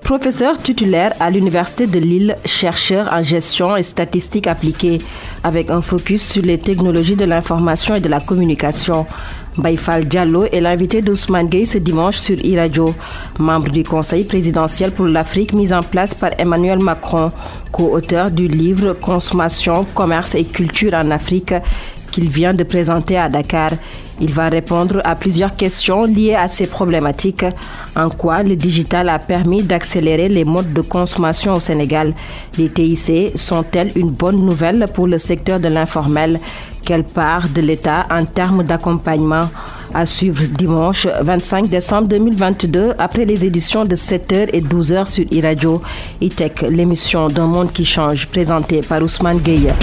Professeur titulaire à l'Université de Lille, chercheur en gestion et statistiques appliquées, avec un focus sur les technologies de l'information et de la communication. Mbaye Fall Diallo est l'invité d'Ousmane Gueye ce dimanche sur iRadio, membre du Conseil présidentiel pour l'Afrique mis en place par Emmanuel Macron, co-auteur du livre Consommation, commerce et culture en Afrique qu'il vient de présenter à Dakar. Il va répondre à plusieurs questions liées à ces problématiques. En quoi le digital a permis d'accélérer les modes de consommation au Sénégal? Les TIC sont-elles une bonne nouvelle pour le secteur de l'informel? Quelle part de l'État en termes d'accompagnement? À suivre dimanche 25 décembre 2022 après les éditions de 7h et 12h sur iRadio. E-Tech, l'émission d'un monde qui change, présentée par Ousmane Gueye.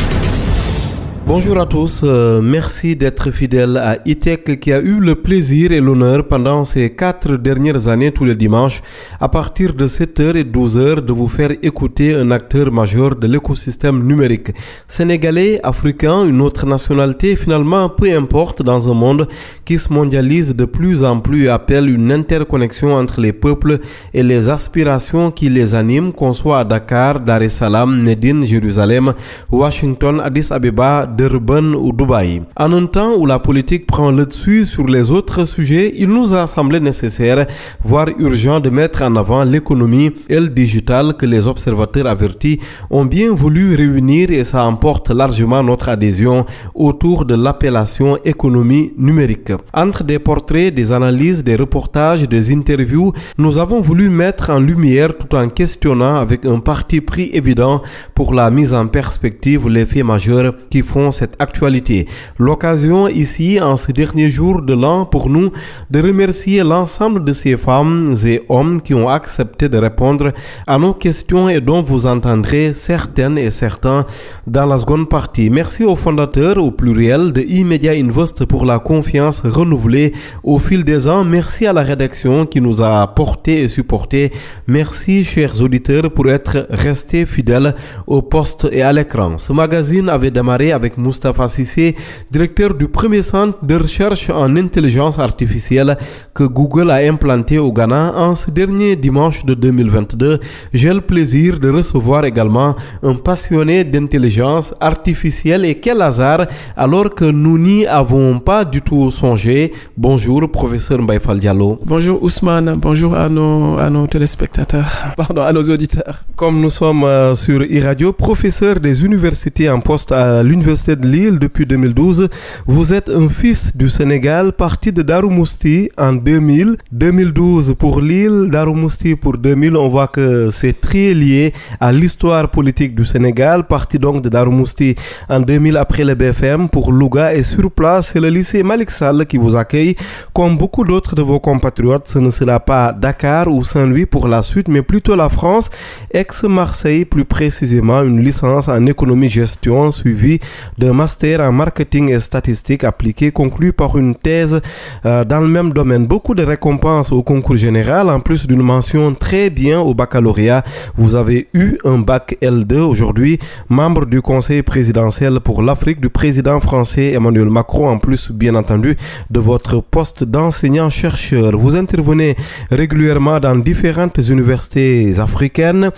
Bonjour à tous, merci d'être fidèles à E-Tech qui a eu le plaisir et l'honneur pendant ces 4 dernières années tous les dimanches à partir de 7h et 12h de vous faire écouter un acteur majeur de l'écosystème numérique. Sénégalais, africain, une autre nationalité, finalement peu importe dans un monde qui se mondialise de plus en plus et appelle une interconnexion entre les peuples et les aspirations qui les animent, qu'on soit à Dakar, Dar es Salaam, Médine, Jérusalem, Washington, Addis Abeba, Durban ou Dubaï. En un temps où la politique prend le dessus sur les autres sujets, il nous a semblé nécessaire, voire urgent, de mettre en avant l'économie et le digital que les observateurs avertis ont bien voulu réunir, et ça emporte largement notre adhésion autour de l'appellation économie numérique. Entre des portraits, des analyses, des reportages, des interviews, nous avons voulu mettre en lumière tout en questionnant avec un parti pris évident pour la mise en perspective les faits majeurs qui font cette actualité. L'occasion ici, en ce dernier jour de l'an, pour nous, de remercier l'ensemble de ces femmes et hommes qui ont accepté de répondre à nos questions et dont vous entendrez certaines et certains dans la seconde partie. Merci aux fondateurs, au pluriel, de E-Media Invest pour la confiance renouvelée au fil des ans. Merci à la rédaction qui nous a portés et supportés. Merci, chers auditeurs, pour être restés fidèles au poste et à l'écran. Ce magazine avait démarré avec Moustapha Cissé, directeur du premier centre de recherche en intelligence artificielle que Google a implanté au Ghana en ce dernier dimanche de 2022. J'ai le plaisir de recevoir également un passionné d'intelligence artificielle, et quel hasard alors que nous n'y avons pas du tout songé. Bonjour professeur Mbaye Fall Diallo. Bonjour Ousmane, bonjour à nos téléspectateurs, pardon, à nos auditeurs. Comme nous sommes sur iRadio, professeur des universités en poste à l'Université de Lille depuis 2012. Vous êtes un fils du Sénégal, parti de Darou Mousti en 2000. 2012 pour Lille, Darou Mousti pour 2000. On voit que c'est très lié à l'histoire politique du Sénégal. Parti donc de Darou Mousti en 2000 après le BFM pour Louga, et sur place, c'est le lycée Malick Sall qui vous accueille. Comme beaucoup d'autres de vos compatriotes, ce ne sera pas Dakar ou Saint-Louis pour la suite, mais plutôt la France, ex-Marseille plus précisément, une licence en économie-gestion suivie d'un master en marketing et statistiques appliquées conclu par une thèse dans le même domaine. Beaucoup de récompenses au concours général, en plus d'une mention très bien au baccalauréat. Vous avez eu un bac L2 aujourd'hui, membre du Conseil présidentiel pour l'Afrique du président français Emmanuel Macron, en plus bien entendu de votre poste d'enseignant-chercheur. Vous intervenez régulièrement dans différentes universités africaines,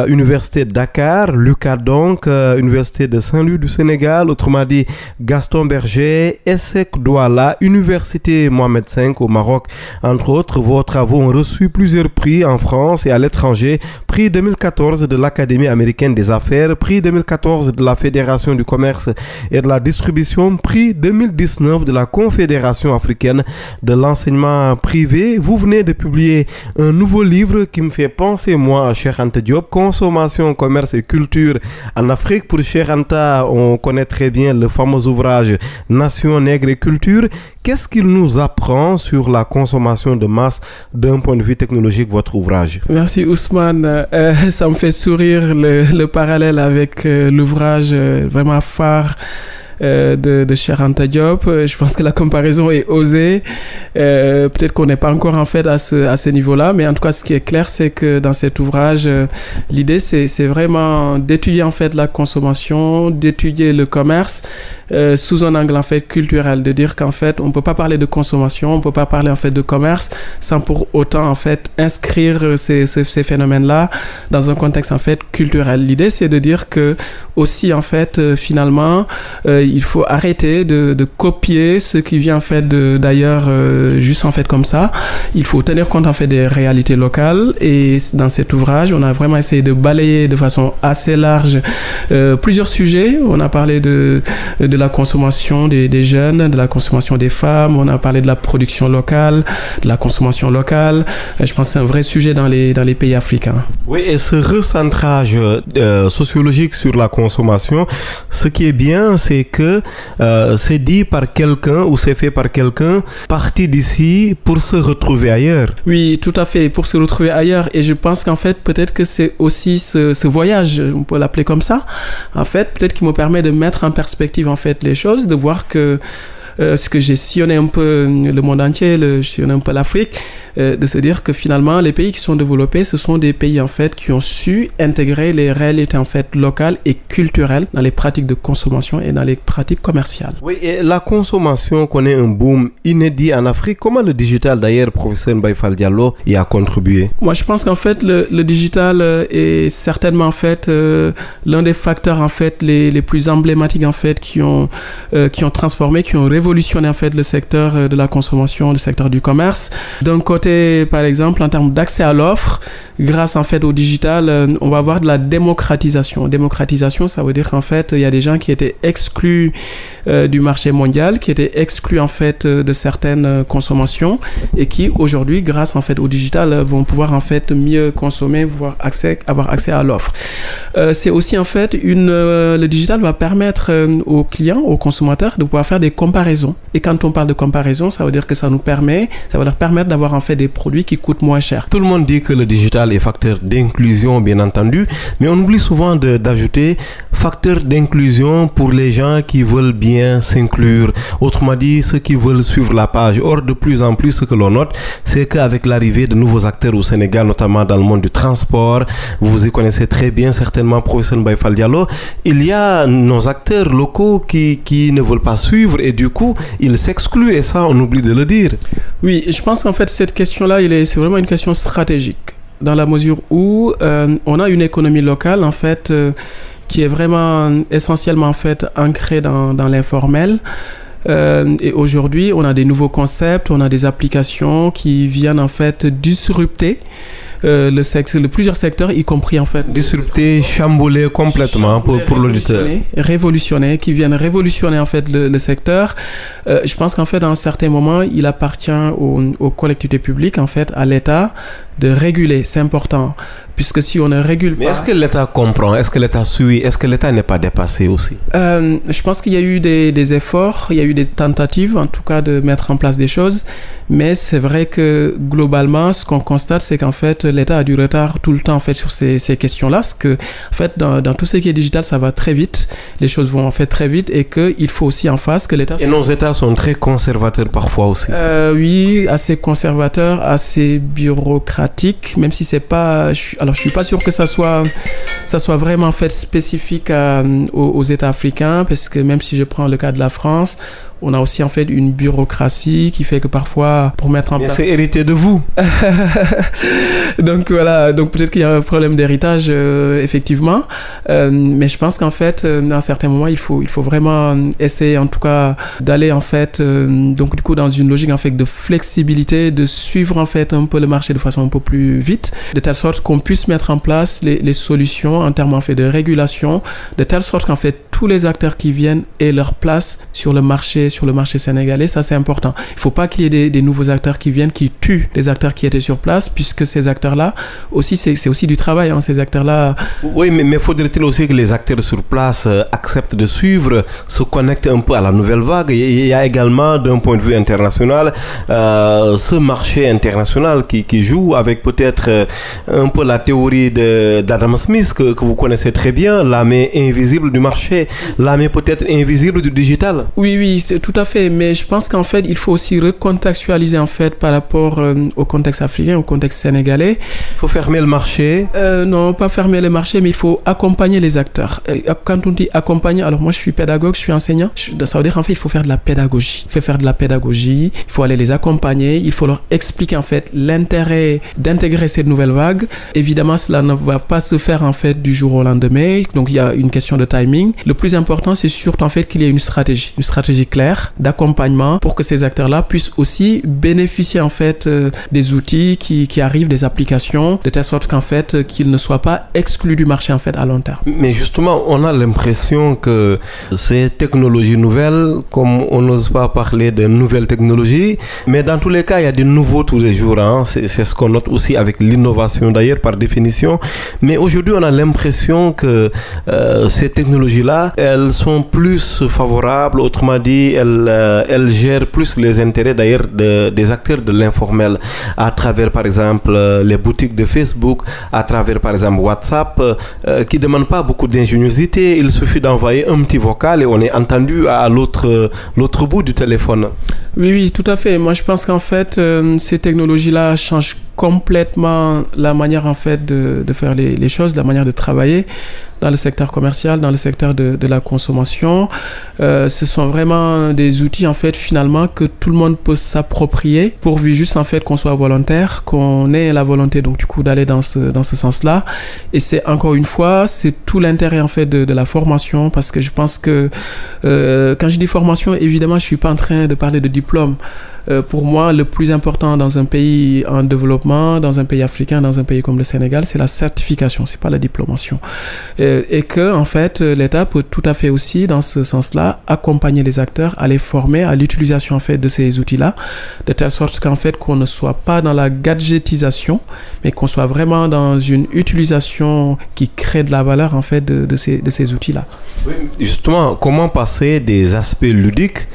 Université de Dakar, l'UCAD donc, Université de Saint-Louis du Sénégal, autrement dit Gaston Berger, ESSEC Douala, Université Mohamed V au Maroc. Entre autres, vos travaux ont reçu plusieurs prix en France et à l'étranger. Prix 2014 de l'Académie américaine des affaires, prix 2014 de la Fédération du commerce et de la distribution, prix 2019 de la Confédération africaine de l'enseignement privé. Vous venez de publier un nouveau livre qui me fait penser, moi, à Cheikh Anta Diop, Consommation, commerce et culture en Afrique. Pour Cheikh Anta, on connaît très bien le fameux ouvrage Nation, nègre et culture. Qu'est-ce qu'il nous apprend sur la consommation de masse d'un point de vue technologique, votre ouvrage? Merci Ousmane. Ça me fait sourire le parallèle avec l'ouvrage vraiment phare de Cheikh Anta Diop. Je pense que la comparaison est osée. Peut-être qu'on n'est pas encore en fait à ce niveau-là, mais en tout cas, ce qui est clair, c'est que dans cet ouvrage, l'idée, c'est vraiment d'étudier en fait la consommation, d'étudier le commerce sous un angle en fait culturel, de dire qu'en fait, on peut pas parler de consommation, on peut pas parler en fait de commerce sans pour autant en fait inscrire ces phénomènes-là dans un contexte en fait culturel. L'idée, c'est de dire que aussi en fait finalement, il faut arrêter de copier ce qui vient en fait d'ailleurs juste en fait comme ça. Il faut tenir compte en fait des réalités locales, et dans cet ouvrage, on a vraiment essayé de balayer de façon assez large plusieurs sujets. On a parlé de la consommation des jeunes, de la consommation des femmes, on a parlé de la production locale, de la consommation locale. Je pense que c'est un vrai sujet dans les pays africains. Oui, et ce recentrage sociologique sur la consommation, ce qui est bien, c'est que c'est dit par quelqu'un ou c'est fait par quelqu'un parti d'ici pour se retrouver ailleurs. Oui, tout à fait, pour se retrouver ailleurs. Et je pense qu'en fait, peut-être que c'est aussi ce voyage, on peut l'appeler comme ça, en fait, peut-être qui me permet de mettre en perspective en fait les choses, de voir que ce que j'ai sillonné un peu le monde entier, j'ai sillonné un peu l'Afrique, de se dire que finalement les pays qui sont développés, ce sont des pays en fait qui ont su intégrer les réalités en fait locales et culturelles dans les pratiques de consommation et dans les pratiques commerciales. Oui, et la consommation connaît un boom inédit en Afrique. Comment le digital, d'ailleurs, professeur Baïfal Diallo, y a contribué? Moi, je pense qu'en fait le digital est certainement en fait l'un des facteurs en fait les plus emblématiques en fait qui ont transformé, qui ont révolutionné en fait le secteur de la consommation, le secteur du commerce. D'un côté, par exemple, en termes d'accès à l'offre, grâce en fait au digital, on va avoir de la démocratisation. Démocratisation, ça veut dire qu'en fait, il y a des gens qui étaient exclus du marché mondial, qui étaient exclus en fait de certaines consommations, et qui aujourd'hui, grâce en fait au digital, vont pouvoir en fait mieux consommer, avoir accès à l'offre. C'est aussi en fait le digital va permettre aux clients, aux consommateurs de pouvoir faire des comparaisons. Et quand on parle de comparaison, ça veut dire que ça va leur permettre d'avoir en fait des produits qui coûtent moins cher. Tout le monde dit que le digital est facteur d'inclusion, bien entendu, mais on oublie souvent d'ajouter facteur d'inclusion pour les gens qui veulent bien s'inclure. Autrement dit, ceux qui veulent suivre la page. Or, de plus en plus, ce que l'on note, c'est qu'avec l'arrivée de nouveaux acteurs au Sénégal, notamment dans le monde du transport, vous y connaissez très bien certainement, professeur Baïfal Diallo, il y a nos acteurs locaux qui ne veulent pas suivre et du coup, ils s'excluent, et ça, on oublie de le dire. Oui, je pense qu'en fait, cette question-là, c'est vraiment une question stratégique, dans la mesure où on a une économie locale, en fait, qui est vraiment essentiellement, en fait, ancrée dans l'informel. Et aujourd'hui, on a des nouveaux concepts, on a des applications qui viennent, en fait, disrupter plusieurs secteurs, y compris en fait disrupter, chambouler complètement pour l'auditeur, révolutionner, qui viennent révolutionner en fait le secteur. Je pense qu'en fait, à un certain moment, il appartient aux collectivités publiques, en fait, à l'État, de réguler. C'est important, puisque si on ne régule pas... Mais est-ce que l'État comprend? Est-ce que l'État suit? Est-ce que l'État n'est pas dépassé aussi? Je pense qu'il y a eu des efforts, il y a eu des tentatives, en tout cas, de mettre en place des choses. Mais c'est vrai que globalement, ce qu'on constate, c'est qu'en fait, l'État a du retard tout le temps en fait sur ces questions-là, parce que en fait, dans tout ce qui est digital, ça va très vite, les choses vont en fait très vite, et qu'il faut aussi en face que l'État... Et nos États sont très conservateurs parfois aussi. Oui, assez conservateurs, assez bureaucratiques, même si c'est pas... Alors, je suis pas sûr que ça soit vraiment en fait spécifique aux États africains, parce que même si je prends le cas de la France, on a aussi en fait une bureaucratie qui fait que parfois pour mettre en place... c'est hérité de vous. Donc voilà, donc peut-être qu'il y a un problème d'héritage effectivement, mais je pense qu'en fait à un certain moment il faut vraiment essayer en tout cas d'aller en fait donc du coup dans une logique en fait de flexibilité, de suivre en fait un peu le marché de façon un peu plus vite, de telle sorte qu'on puisse mettre en place les solutions en termes en fait de régulation, de telle sorte qu'en fait tous les acteurs qui viennent aient leur place sur le marché sur le marché sénégalais, ça c'est important. Il ne faut pas qu'il y ait des nouveaux acteurs qui viennent, qui tuent les acteurs qui étaient sur place, puisque ces acteurs-là, aussi, c'est aussi du travail, hein, ces acteurs-là. Oui, mais faudrait-il aussi que les acteurs sur place acceptent de suivre, se connectent un peu à la nouvelle vague. Il y a également, d'un point de vue international, ce marché international qui joue avec peut-être un peu la théorie d'Adam Smith que vous connaissez très bien, la main invisible du marché, la main peut-être invisible du digital. Oui, tout à fait. Mais je pense qu'en fait, il faut aussi recontextualiser en fait par rapport au contexte africain, au contexte sénégalais. Il faut fermer le marché. Non, pas fermer le marché, mais il faut accompagner les acteurs. Quand on dit accompagner, alors moi je suis pédagogue, je suis enseignant. Ça veut dire en fait il faut faire de la pédagogie. Il faut faire de la pédagogie, il faut aller les accompagner, il faut leur expliquer en fait l'intérêt d'intégrer cette nouvelle vague. Évidemment, cela ne va pas se faire en fait du jour au lendemain. Donc il y a une question de timing. Le plus important, c'est surtout en fait qu'il y ait une stratégie claire d'accompagnement pour que ces acteurs-là puissent aussi bénéficier en fait des outils qui arrivent, des applications, de telle sorte qu'en fait qu'ils ne soient pas exclus du marché en fait à long terme. Mais justement, on a l'impression que ces technologies nouvelles, comme on n'ose pas parler de nouvelles technologies, mais dans tous les cas, il y a des nouveaux tous les jours. Hein. C'est ce qu'on note aussi avec l'innovation d'ailleurs par définition. Mais aujourd'hui, on a l'impression que ces technologies-là, elles sont plus favorables. Autrement dit, elles gèrent plus les intérêts d'ailleurs des acteurs de l'informel à travers par exemple les boutiques de Facebook, à travers par exemple WhatsApp, qui ne demandent pas beaucoup d'ingéniosité. Il suffit d'envoyer un petit vocal et on est entendu à l'autre bout du téléphone. Oui, tout à fait. Moi, je pense qu'en fait, ces technologies-là changent complètement la manière en fait de faire les choses, la manière de travailler dans le secteur commercial, dans le secteur de la consommation. Ce sont vraiment des outils en fait finalement que tout le monde peut s'approprier pourvu juste en fait qu'on soit volontaire, qu'on ait la volonté donc du coup d'aller dans ce sens-là. Et c'est encore une fois, c'est tout l'intérêt en fait de la formation, parce que je pense que quand je dis formation, évidemment, je suis pas en train de parler de diplôme. Pour moi, le plus important dans un pays en développement, dans un pays africain, dans un pays comme le Sénégal, c'est la certification, c'est pas la diplomation. Et que, en fait, l'État peut tout à fait aussi, dans ce sens-là, accompagner les acteurs à les former à l'utilisation, en fait, de ces outils-là, de telle sorte qu'en fait, qu'on ne soit pas dans la gadgetisation, mais qu'on soit vraiment dans une utilisation qui crée de la valeur, en fait, de ces outils-là. Oui, justement, comment passer des aspects ludiques,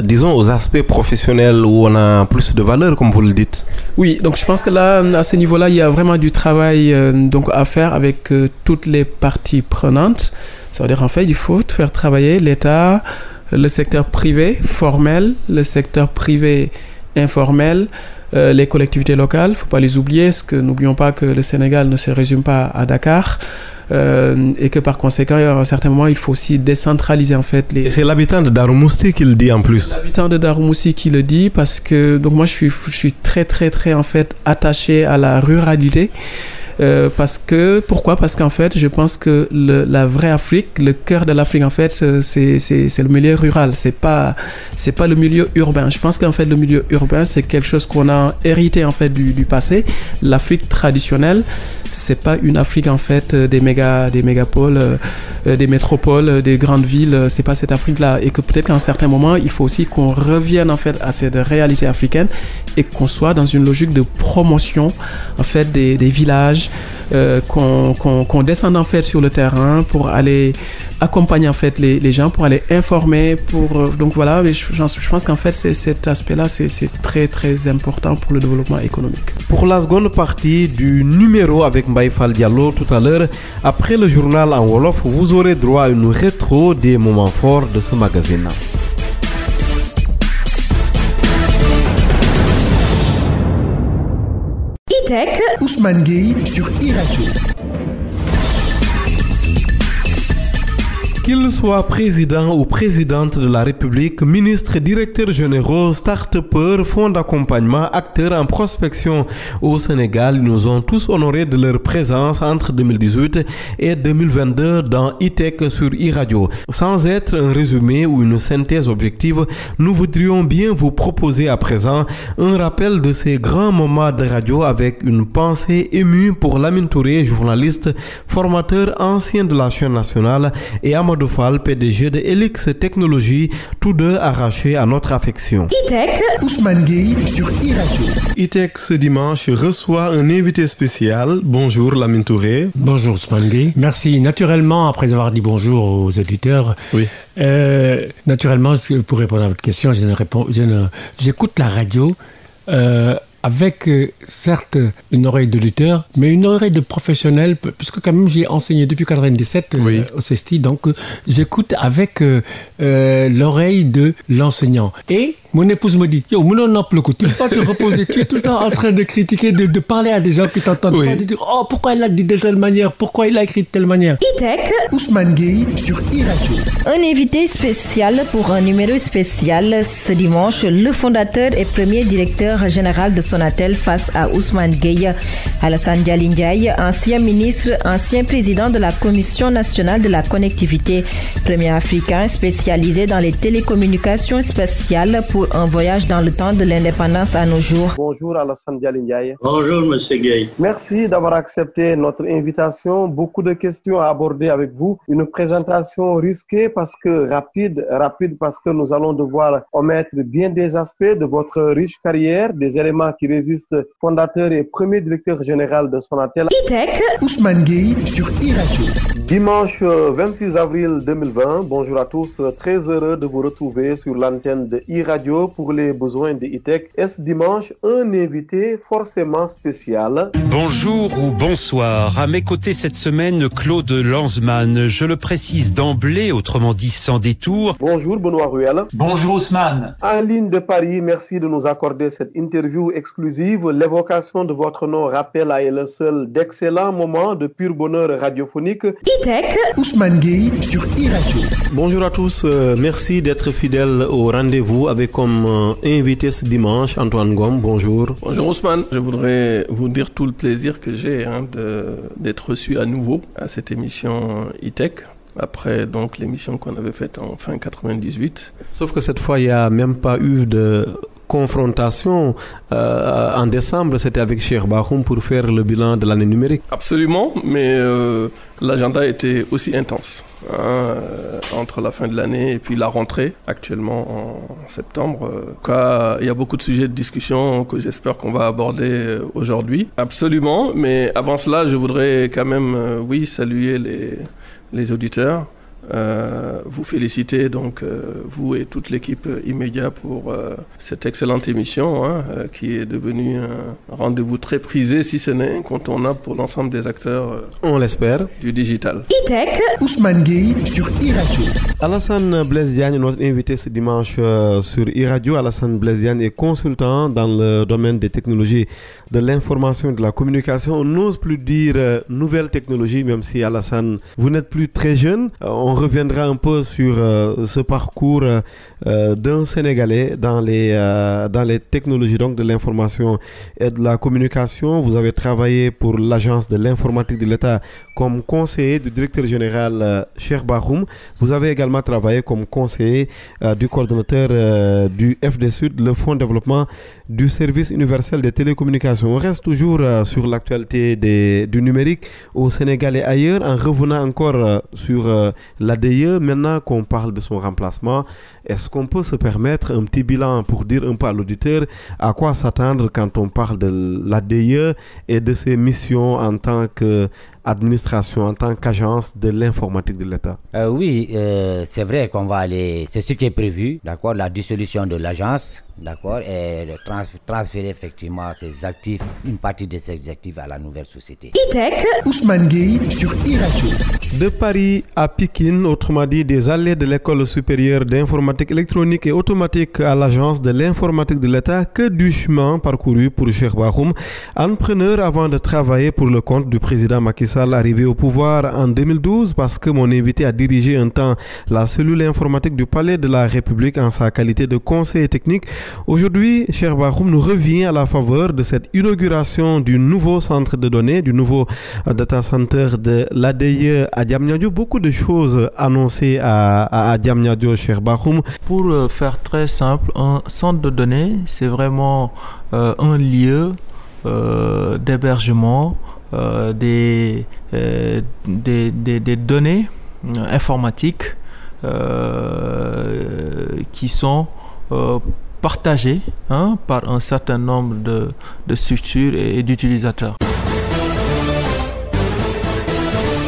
disons, aux aspects professionnels où on a plus de valeur, comme vous le dites? Oui, donc je pense que là, à ce niveau-là, il y a vraiment du travail donc à faire avec toutes les parties prenantes. Ça veut dire, en fait, il faut faire travailler l'État, le secteur privé formel, le secteur privé informel, les collectivités locales, il ne faut pas les oublier, parce que n'oublions pas que le Sénégal ne se résume pas à Dakar. Et que par conséquent, à un certain moment, il faut aussi décentraliser en fait les... Et c'est l'habitant de Darou Mousty qui le dit en plus. C'est l'habitant de Darou Mousty qui le dit, parce que donc moi je suis très en fait attaché à la ruralité. Pourquoi? Parce qu'en fait, je pense que la vraie Afrique, le cœur de l'Afrique, en fait, c'est le milieu rural. C'est pas le milieu urbain. Je pense qu'en fait, le milieu urbain, c'est quelque chose qu'on a hérité, en fait, du passé. L'Afrique traditionnelle, c'est pas une Afrique, en fait, des mégapoles, des métropoles, des grandes villes. C'est pas cette Afrique-là. Et que peut-être qu'à un certain moment, il faut aussi qu'on revienne, en fait, à cette réalité africaine et qu'on soit dans une logique de promotion, en fait, des villages, qu'on descende en fait sur le terrain pour aller accompagner en fait les gens, pour aller informer, donc voilà. Mais je pense qu'en fait cet aspect-là c'est très important pour le développement économique. Pour la seconde partie du numéro avec Mbaye Fall Diallo tout à l'heure, après le journal en Wolof, vous aurez droit à une rétro des moments forts de ce magazine. Tech. Ousmane Gueye sur iRadio. Qu'il soit président ou présidente de la République, ministres, directeurs généraux, start-upers, fonds d'accompagnement, acteurs en prospection au Sénégal, ils nous ont tous honorés de leur présence entre 2018 et 2022 dans iTech sur iRadio. Sans être un résumé ou une synthèse objective, nous voudrions bien vous proposer à présent un rappel de ces grands moments de radio avec une pensée émue pour Lamine Touré, journaliste, formateur ancien de la chaîne nationale, et Amadou Mamadou Fall, PDG de Helix Technologies, tous deux arrachés à notre affection. E-Tech, Ousmane Gueye sur e-Radio. E-Tech ce dimanche reçoit un invité spécial. Bonjour Lamine Touré. Bonjour Ousmane Gueye. Merci. Naturellement, après avoir dit bonjour aux auditeurs, oui. Naturellement, pour répondre à votre question, j'écoute la radio avec certes une oreille de lutteur, mais une oreille de professionnel, puisque quand même j'ai enseigné depuis 1997 au CESTI, donc j'écoute avec l'oreille de l'enseignant. Et mon épouse me dit, yo, tu ne peux pas te reposer, tu es tout le temps en train de critiquer, de parler à des gens qui t'entendent pas, de dire, oh, pourquoi il a dit de telle manière, pourquoi il a écrit de telle manière. E-Tech, Ousmane Gueye sur e-Radio. Un invité spécial pour un numéro spécial ce dimanche, le fondateur et premier directeur général de Sonatel face à Ousmane Gueye. Alassane Dialy Ndiaye, ancien ministre, ancien président de la Commission nationale de la connectivité, premier africain spécialisé dans les télécommunications spatiales pour un voyage dans le temps de l'indépendance à nos jours. Bonjour Alassane Dialy Ndiaye. Bonjour Monsieur Gueye. Merci d'avoir accepté notre invitation. Beaucoup de questions à aborder avec vous. Une présentation risquée parce que rapide parce que nous allons devoir omettre bien des aspects de votre riche carrière, des éléments qui résistent. Fondateur et premier directeur général de Sonatel. E-Tech, Ousmane Gueye sur e-Radio. Dimanche 26 avril 2020. Bonjour à tous. Très heureux de vous retrouver sur l'antenne de e-Radio pour les besoins de E-Tech. Et ce dimanche, un invité forcément spécial. Bonjour ou bonsoir. À mes côtés cette semaine, Claude Lanzmann. Je le précise d'emblée, autrement dit sans détour. Bonjour Benoît Ruel. Bonjour Ousmane. En ligne de Paris, merci de nous accorder cette interview exclusive. L'évocation de votre nom rappelle à elle seule d'excellents moments de pur bonheur radiophonique. E-Tech, Ousmane Gueye sur e-Radio. Bonjour à tous, merci d'être fidèles au rendez-vous avec comme invité ce dimanche Antoine Ngom. Bonjour. Bonjour Ousmane, je voudrais vous dire tout le plaisir que j'ai d'être reçu à nouveau à cette émission E-Tech. Après donc l'émission qu'on avait faite en fin 98. Sauf que cette fois, il n'y a même pas eu de confrontation. En décembre, c'était avec Cheikh Bakhoum pour faire le bilan de l'année numérique. Absolument, mais l'agenda était aussi intense entre la fin de l'année et puis la rentrée, actuellement en septembre. Il y a beaucoup de sujets de discussion que j'espère qu'on va aborder aujourd'hui. Absolument, mais avant cela, je voudrais quand même, saluer les auditeurs, vous féliciter donc vous et toute l'équipe Immédiat pour cette excellente émission qui est devenue un rendez-vous très prisé, si ce n'est incontournable pour l'ensemble des acteurs on l'espère du digital. E-Tech, Ousmane Gueye sur e-Radio. Alassane Blaise Diagne, notre invité ce dimanche sur e-Radio. Alassane Blaise Diagne est consultant dans le domaine des technologies de l'information et de la communication. On n'ose plus dire nouvelles technologies, même si Alassane, vous n'êtes plus très jeune. On reviendra un peu sur ce parcours d'un Sénégalais dans les technologies donc de l'information et de la communication. Vous avez travaillé pour l'agence de l'informatique de l'État comme conseiller du directeur général Cheikh Bakhoum. Vous avez également travaillé comme conseiller du coordonnateur du FD Sud, le Fonds de développement du service universel des télécommunications. On reste toujours sur l'actualité du numérique au Sénégal et ailleurs en revenant encore sur l'ADIE. Maintenant qu'on parle de son remplacement, est-ce qu'on peut se permettre un petit bilan pour dire un peu à l'auditeur à quoi s'attendre quand on parle de l'ADIE et de ses missions en tant qu'administration, en tant qu'agence de l'informatique de l'État? C'est vrai qu'on va aller, c'est ce qui est prévu, d'accord, la dissolution de l'agence, d'accord, et transférer effectivement ses actifs, une partie de ses actifs à la nouvelle société. E-Tech, Ousmane Gueye sur e-Radio. De Paris à Pikine, autrement dit des allées de l'école supérieure d'informatique électronique et automatique à l'agence de l'informatique de l'État, que du chemin parcouru pour Cheikh Bakhoum, entrepreneur avant de travailler pour le compte du président Macky Sall, arrivé au pouvoir en 2012 parce que mon invité a dirigé un temps la cellule informatique du Palais de la République en sa qualité de conseiller technique. Aujourd'hui, Cheikh Bakhoum nous revient à la faveur de cette inauguration du nouveau centre de données, du nouveau data center de l'ADIE à Diamniadio. Beaucoup de choses annoncées à Diamniadio, Cheikh Bakhoum. Pour faire très simple, un centre de données, c'est vraiment un lieu d'hébergement des données informatiques qui sont partagés par un certain nombre de structures et d'utilisateurs.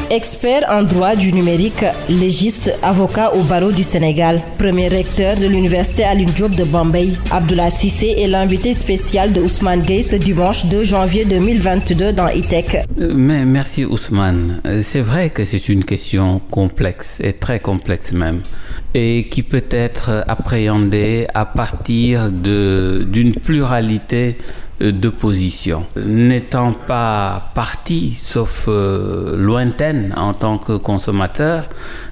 Expert en droit du numérique, légiste, avocat au barreau du Sénégal, premier recteur de l'université Alioune Diop de Bambey, Abdoulaye Cissé est l'invité spécial de Ousmane Gueye ce dimanche 2 janvier 2022 dans ITEC. Mais merci Ousmane. C'est vrai que c'est une question complexe et très complexe même, et qui peut être appréhendée à partir d'une pluralité de positions. N'étant pas partie, sauf lointaine en tant que consommateur,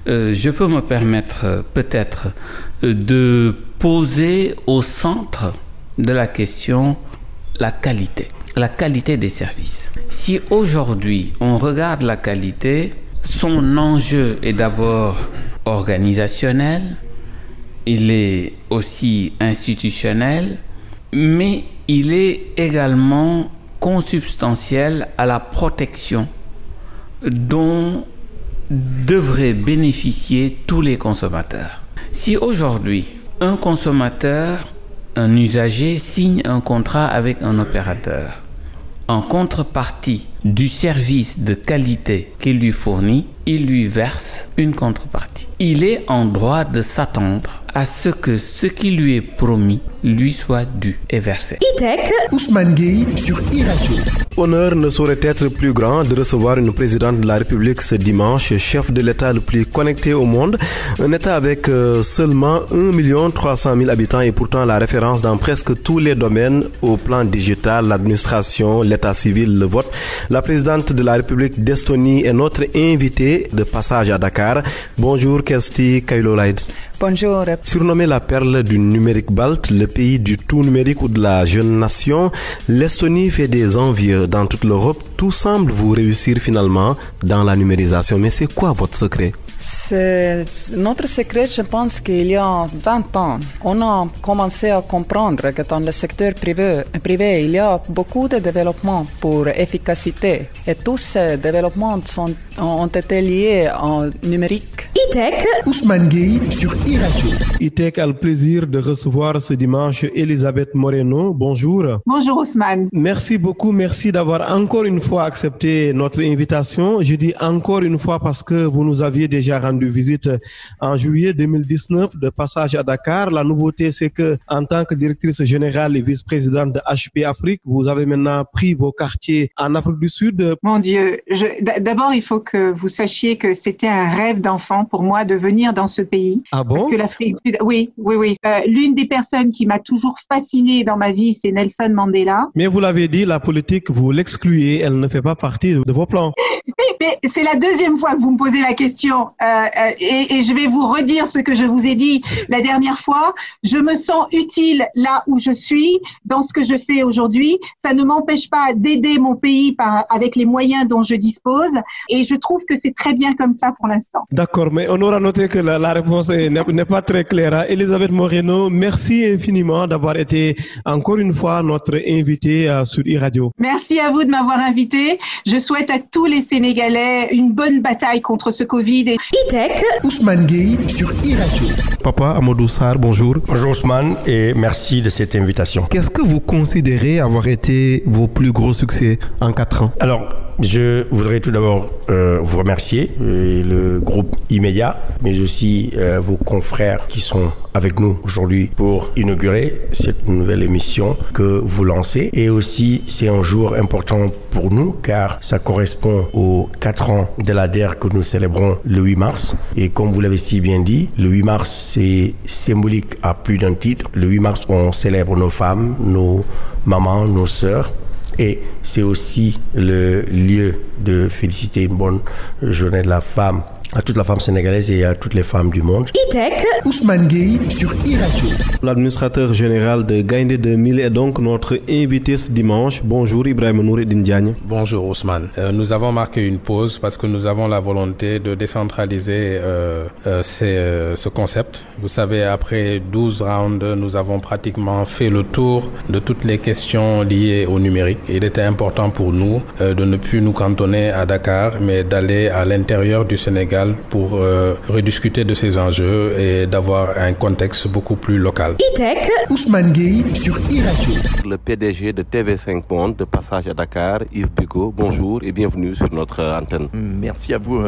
je peux me permettre peut-être de poser au centre de la question la qualité des services. Si aujourd'hui on regarde la qualité, son enjeu est d'abord organisationnel, il est aussi institutionnel, mais il est également consubstantiel à la protection dont devraient bénéficier tous les consommateurs. Si aujourd'hui, un consommateur, un usager signe un contrat avec un opérateur, en contrepartie du service de qualité qu'il lui fournit, il lui verse une contrepartie. Il est en droit de s'attendre à ce que ce qui lui est promis lui soit dû et versé. ITEC, Ousmane Gueye sur iRadio. Honneur ne saurait être plus grand de recevoir une présidente de la République ce dimanche, chef de l'État le plus connecté au monde, un État avec seulement 1 300 000 habitants et pourtant la référence dans presque tous les domaines au plan digital, l'administration, l'état civil, le vote. La présidente de la République d'Estonie est notre invitée de passage à Dakar. Bonjour Kersti Kailolaid. Bonjour. Surnommée la perle du numérique balte, le pays du tout numérique ou de la jeune nation, l'Estonie fait des envieux dans toute l'Europe. Tout semble vous réussir finalement dans la numérisation. Mais c'est quoi votre secret? Notre secret, je pense qu'il y a 20 ans, on a commencé à comprendre que dans le secteur privé, il y a beaucoup de développements pour efficacité. Et tous ces développements ont été liés au numérique. ITEC, Ousmane Gueye sur iRadio. ITEC a le plaisir de recevoir ce dimanche Elisabeth Moreno. Bonjour. Bonjour Ousmane. Merci beaucoup, merci d'avoir encore une fois accepté notre invitation. Je dis encore une fois parce que vous nous aviez déjà rendu visite en juillet 2019 de passage à Dakar. La nouveauté, c'est que en tant que directrice générale et vice-présidente de HP Afrique, vous avez maintenant pris vos quartiers en Afrique du Sud. Mon Dieu, d'abord il faut que vous sachiez que c'était un rêve d'enfant pour moi de venir dans ce pays. Ah bon? Parce que l'Afrique du Sud, oui. L'une des personnes qui m'a toujours fascinée dans ma vie, c'est Nelson Mandela. Mais vous l'avez dit, la politique, vous l'excluez, elle ne fait pas partie de vos plans. Mais c'est la deuxième fois que vous me posez la question et je vais vous redire ce que je vous ai dit la dernière fois. Je me sens utile là où je suis, dans ce que je fais aujourd'hui. Ça ne m'empêche pas d'aider mon pays avec les moyens dont je dispose et je trouve que c'est très bien comme ça pour l'instant. D'accord, mais on aura noté que la réponse n'est pas très claire. Elisabeth Moreno, merci infiniment d'avoir été encore une fois notre invitée sur iRadio. Merci à vous de m'avoir invité. Je souhaite à tous les Sénégalais une bonne bataille contre ce Covid. ITEC, Ousmane Gueye sur iRadio. Papa Amadou Sarr, bonjour. Bonjour Ousmane et merci de cette invitation. Qu'est-ce que vous considérez avoir été vos plus gros succès en 4 ans? Alors, je voudrais tout d'abord vous remercier, le groupe Immédiat, mais aussi vos confrères qui sont avec nous aujourd'hui pour inaugurer cette nouvelle émission que vous lancez. Et aussi, c'est un jour important pour nous car ça correspond aux 4 ans de l'ADER que nous célébrons le 8 mars. Et comme vous l'avez si bien dit, le 8 mars, c'est symbolique à plus d'un titre. Le 8 mars, on célèbre nos femmes, nos mamans, nos sœurs. Et c'est aussi le lieu de féliciter une bonne journée de la femme à toute la femme sénégalaise et à toutes les femmes du monde. ITEC, Ousmane Gueye sur iRadio. L'administrateur général de Gaïndé 2000 est donc notre invité ce dimanche. Bonjour Ibrahim Noureddine Diagne. Bonjour Ousmane. Nous avons marqué une pause parce que nous avons la volonté de décentraliser ce concept. Vous savez, après 12 rounds, nous avons pratiquement fait le tour de toutes les questions liées au numérique. Il était important pour nous de ne plus nous cantonner à Dakar, mais d'aller à l'intérieur du Sénégal Sénégal pour rediscuter de ces enjeux et d'avoir un contexte beaucoup plus local. E-Tech, Ousmane Gueye sur e-Radio. Le PDG de TV5 Monde, de passage à Dakar, Yves Bigot, bonjour et bienvenue sur notre antenne. Merci à vous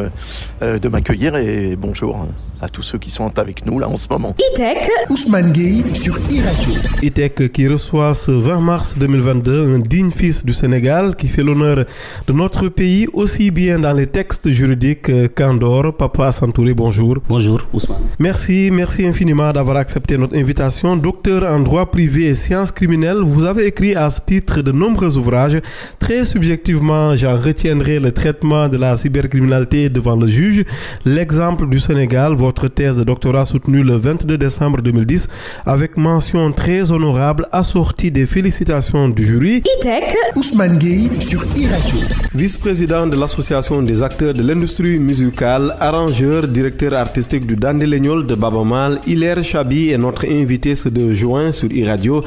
de m'accueillir et bonjour à tous ceux qui sont avec nous là en ce moment. E-Tech, Ousmane Gueye sur e-Radio. E-Tech qui reçoit ce 20 mars 2022 un digne fils du Sénégal qui fait l'honneur de notre pays aussi bien dans les textes juridiques qu'en dehors. Papa Santouré, bonjour. Bonjour Ousmane. Merci infiniment d'avoir accepté notre invitation. Docteur en droit privé et sciences criminelles, vous avez écrit à ce titre de nombreux ouvrages. Très subjectivement, j'en retiendrai le traitement de la cybercriminalité devant le juge, l'exemple du Sénégal, votre thèse de doctorat soutenue le 22 décembre 2010 avec mention très honorable assortie des félicitations du jury. E-Tech, Ousmane Gueye sur e-Radio. Vice-président de l'association des acteurs de l'industrie musicale, arrangeur, directeur artistique du Dandelegnol de Baaba Maal, Hilaire Chabi est notre invité ce 2 juin sur e-Radio.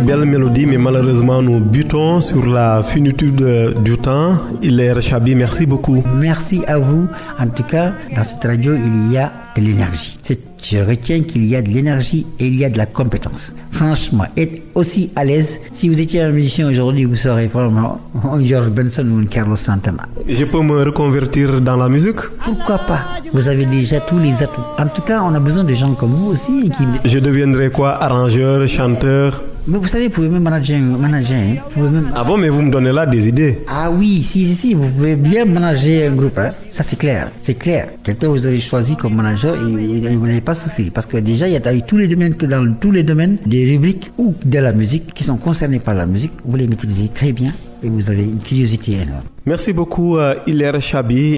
Belle mélodie, mais malheureusement nous butons sur la finitude du temps. Hilaire Chabi, merci beaucoup. Merci à vous. En tout cas, dans cette radio, il y a de l'énergie. Je retiens qu'il y a de l'énergie et il y a de la compétence. Franchement, être aussi à l'aise. Si vous étiez un musicien aujourd'hui, vous serez probablement un George Benson ou un Carlos Santana. Je peux me reconvertir dans la musique? Pourquoi pas? Vous avez déjà tous les atouts. En tout cas, on a besoin de gens comme vous aussi. Je deviendrai quoi? Arrangeur, chanteur? Mais vous savez, vous pouvez même manager hein? Vous pouvez même... Ah bon, mais vous me donnez là des idées. Ah oui, si, vous pouvez bien manager un groupe. Hein? Ça, c'est clair. Quelqu'un vous aurez choisi comme manager et vous n'avez pas suffi. Parce que déjà, il y a dans tous les domaines, des rubriques ou de la musique qui sont concernés par la musique. Vous les maîtrisez très bien et vous avez une curiosité énorme. Merci beaucoup, Hilaire Chabi.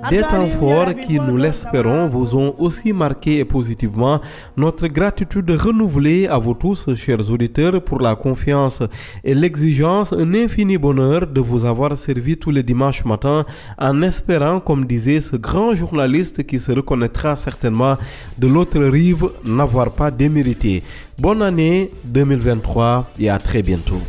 Des temps forts qui, nous l'espérons, vous ont aussi marqué positivement. Notre gratitude renouvelée à vous tous, chers auditeurs, pour la confiance et l'exigence. Un infini bonheur de vous avoir servi tous les dimanches matins en espérant, comme disait ce grand journaliste qui se reconnaîtra certainement de l'autre rive, n'avoir pas démérité. Bonne année 2023 et à très bientôt.